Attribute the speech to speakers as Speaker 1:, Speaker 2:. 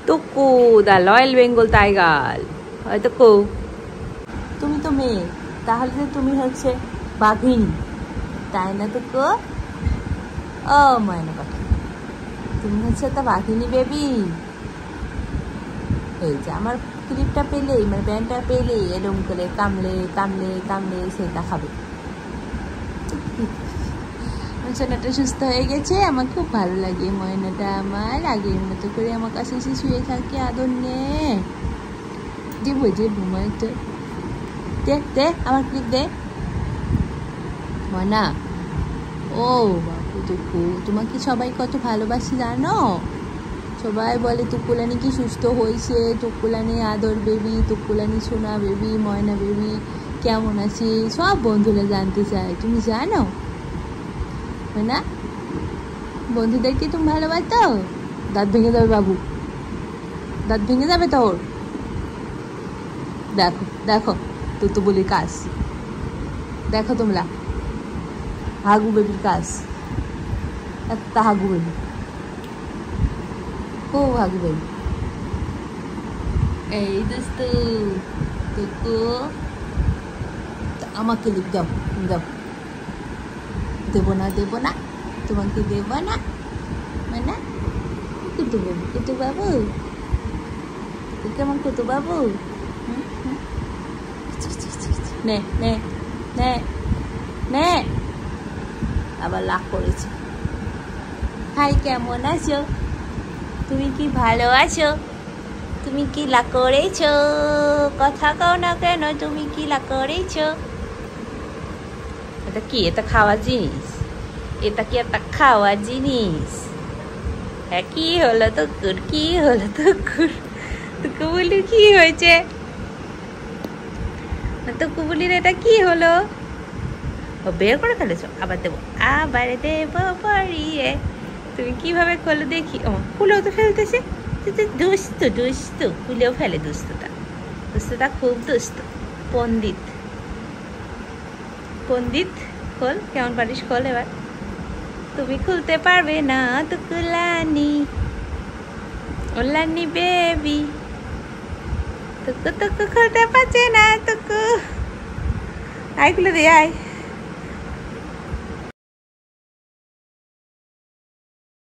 Speaker 1: টুকু দা royal Bengal tiger. হয় টুকু, তুমি তো মেয়ে, তাহলে তো তুমি হচ্ছে বাঘিনী, তাই না টুকু? ও ময়না পাখি, তুমি হচ্ছে একটা বাঘিনী বেবি। এই যে আমার ক্লিপটা পেলেই, মানে ব্যান্ডটা পেলেই এরকম করে কামলে কামলে কামলে সেটা খাবে। ময়নাটা সুস্থ হয়ে গেছে, আমার খুব ভালো লাগে। ময়নাটা আমার আগের মতো করে আমার কাছে এসে শুয়ে থাকে, আদর নে দেবো দেবো ময়নাটা। দে দে আমার ক্লিপ দে ময়না। ও বাবু টুকু, তোমাকে সবাই কত ভালোবাসি জানো? সবাই বলে টুকুলানি কি সুস্থ হয়েছে, টুকুলানি আদর বেবি, টুকুলানি সোনা বেবি, ময়না বেবি কেমন আছে, সব বন্ধুরা জানতে চায়। তুমি জানো না? বন্ধুদেরকে তুমি ভালোবাসো? দাঁত ভেঙে যাবে বাবু, দাঁত ভেঙে যাবে তোর। দেখো দেখো তো বলি কাজ দেখো তোমরা, হাগু বেবির কাজ, একটা হাগু বেবি, খুব হাগু বেবি। এই দোস্ত টুকু, আমাকে লিখ দাও দাও। দেবো না দেবো না, তোমাকে দেবো না মানে কুতু বাবু, কুতু বাবু কেমন কুতু বাবু। নে নে নে নে, আবার লাখ করেছে। হাই কেমন আছো, তুমি কি ভালো আছো? তুমি কি লাখ করেছো? কথা কও না কেন, তুমি কি লাখ করেছো? এটা কি, এটা খাওয়ার জিনিস? এটা কি একটা খাওয়ার জিনিস? হ্যাঁ কি হলো টুকুর, কি হলো টুকুর? টুকু বলির কি হয়েছে? টুকু বলির এটা কি হলো? বের করে ফেলেছ, আবার দেবো, আবার দেবো পড়িয়ে। তুমি কিভাবে খোলো দেখি। ও খুলেও তো ফেলতেছে, দুষ্ট দুষ্ট, খুলেও ফেলে। দুষ্টটা দুষ্টটা খুব দুষ্ট। পণ্ডিত পণ্ডিত, খোল, কেমন পারিস খোল এবার। তুমি খুলতে পারবে না টুকুলানি, ওলানি বেবি। টুকু টুকু খুলতে পারছে না টুকু। আয় খুলে দে আয়।